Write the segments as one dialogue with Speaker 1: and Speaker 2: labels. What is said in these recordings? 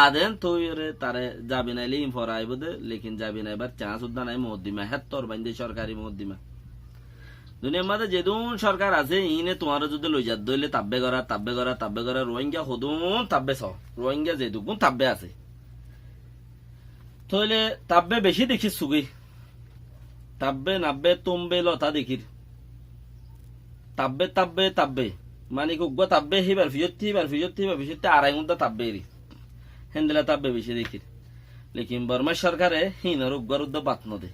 Speaker 1: বাদেন তৈরে তারে যাবি নাইলে ইনফর আইব দে লেকিন যাবি না এবার চান্স উদ্দা নাই মহদ্দিমা হেত্তর বাইন্দে সরকারি মহদ্দিমা দুনিয়ার মাঝে যেদুন সরকার আছে ইনে তোমার যদি লই যা দইলে তাব্বে করা রোহিঙ্গা হদুন তাব্বে ছ রোহিঙ্গা যেদুকুন তাব্বে আছে তইলে তাব্বে বেশি দেখিস সুগি তাব্বে নাব্বে তুমবে লতা দেখির তাব্বে মানে কুগ্গ তাব্বে হিবার ফিজত্তি আড়াই ঘন্টা তাব্বে এরি হেন্দিলা তাব্বে বেশি দেখির লেকিন বর্মা সরকারে হিনর উগ্গর উদ্দ বাত নদে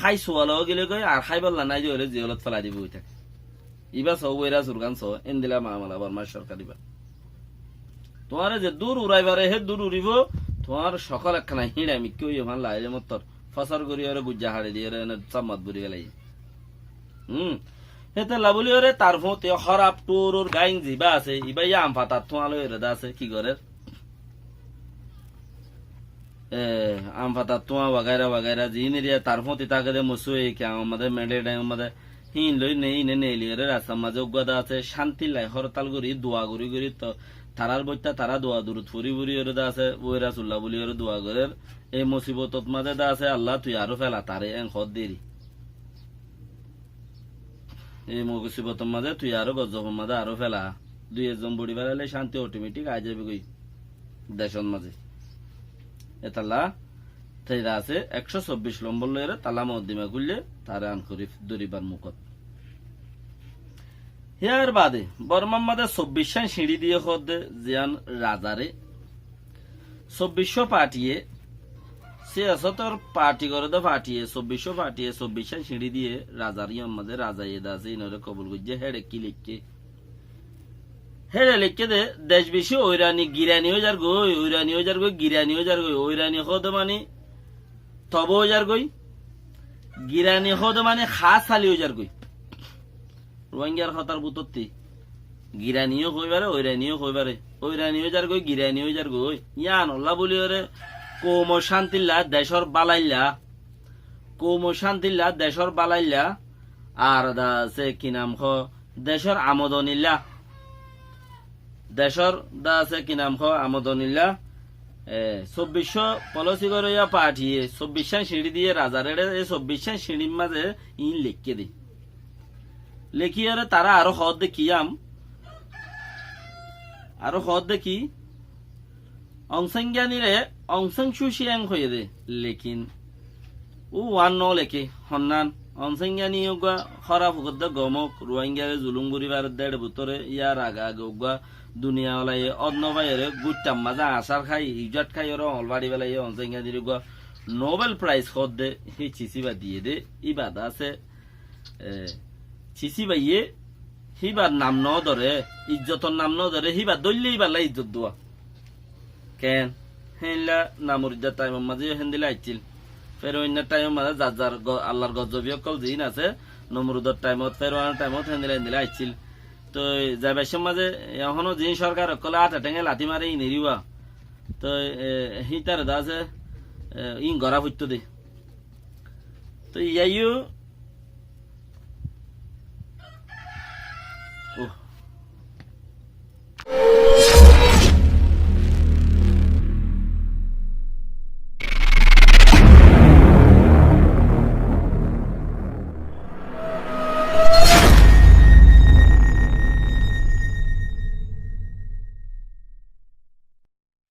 Speaker 1: খাই সোয়ালও গেলে গই আর খাই বললা নাই যে হলে জিয়লত ফেলাই দিব ওই থাকে ইবা সৌরা সুরগান স এন্দিলা মামলা বর্মা সরকার ইবা তোমার যে দূর উড়াইবারে হে দূর উড়িব তোমার সকল একখানা হিড়াই মিক্কি হইয়া ভাল লাইলে মতর ফসর করি ওরে গুজ্জা হাড়ে দিয়ে চাম্মাত বুড়ি গেলাই হেতে লাবলি ওরে তার ফোতে খরাপ টোর ওর গাইন জিবা আছে ইবা ইয়া আম ফাতার তোমালো এরেদা আছে কি করে আম ফাতার তোমা বাগাইরা জিনিরিয়া তার ফোতে তাকে দে মসুয়ে কে আমাদের মেডেডাই আমাদের হিন লই নেই নেলি ওরে রাস্তার মাঝে উগ্গদা আছে শান্তি লাই হরতাল করি দোয়া করি তো তারার বইতা তারা দোয়া দূর ফুরি ওরে দা আছে ওই রাসুল্লাহ বলি ওরে দোয়া করে এই মুসিবতত মাঝে দা আছে আল্লাহ তুই আরো ফেলা তারে এন খদ দেরি এই মুসিবতর মাঝে তুই আরো গজবের মাঝে আরো ফেলা দুই একজন বুড়ি বেড়ালে শান্তি অটোমেটিক আই যাবে গই দেশের মাঝে এতাল্লা তাইরা আছে 124 নম্বর লয়ের তালা মদ্দিমা গুললে তারে আন করি দরিবার মুখত হিয়ার বাদে বর্মার মাঝে 24 সিঁড়ি দিয়ে হদ জিয়ান রাজারে 2400 পাঠিয়ে সিয়াসতর পার্টি করে দে পাঠিয়ে 2400 সিঁড়ি দিয়ে রাজার ইয়ম মাঝে রাজা এদা আছে ইনরে কবুল গুজে হেড়ে কি লিখকে হেড়ে লিখকে দে দেশ বেশি ওইরানি গিরানি হয়ে যার গই গিরানি হদ মানে তব হয়ে যার গই গিরানি হদ মানে খাস হালি হয়ে যার গই রোহিঙ্গার খতার বুতত্তি গিরানিও হইবারে ওইরানিও হইবারে ওইরানি হয়ে যার গই গিরানি হয়ে যার গই ইয়ান আল্লাহ বলি ওরে কৌম শান্তিল্লা দেশর বালাইল্লা আর দা আছে কি নাম খ দেশর আমদনিল্লা দেশর দা আছে কি নাম খ আমদনিল্লা 2400 পলিসি করে পাঠিয়ে 24 সিঁড়ি দিয়ে রাজারে 24 সিঁড়ির মাঝে ইন লিখকে দি লিখিয়ে তারা আরো হদ দেখি অংসংজ্ঞানীরে অংসংসুশিয়াং হয়ে দে লেকিন ও ওয়ান ন লেখে হন্নান অংসংজ্ঞানী খরাপ হদ গমক রোহিঙ্গারে জুলুম করিবার দেড় বুতরে ইয়ার আগা গা দুনিয়া ওলাই অন্য বাইরে গুটাম মাজা আচার খাই ইজত খাই ওর অলবাড়ি বেলাই অংসংজ্ঞানীর নোবেল প্রাইজ হদ দে সেই চিচিবা দিয়ে দে ইবাদা আছে চিচিবাইয়ে হিবার নাম ন ধরে ইজ্জতর নাম ন ধরে হিবার দললে ইবারলা ইজ্জত দোয়া কেন হেনলা নামুরিদার টাইমের মাঝে হেন্দিলে আইছিল ফের অন্য টাইমের মাঝে যার আল্লাহর গজবীয় কল জিন আছে নমরুদের টাইমত ফেরোয়ানের টাইমত হেন্দিলে আইছিল তো যাইবার মাঝে এখনো জিন সরকার কলে আটা টেঙে লাঠি মারে ই নেরিবা তো হিতার দা আছে ইন গড়া ফুটতো দে তো ইয়াইও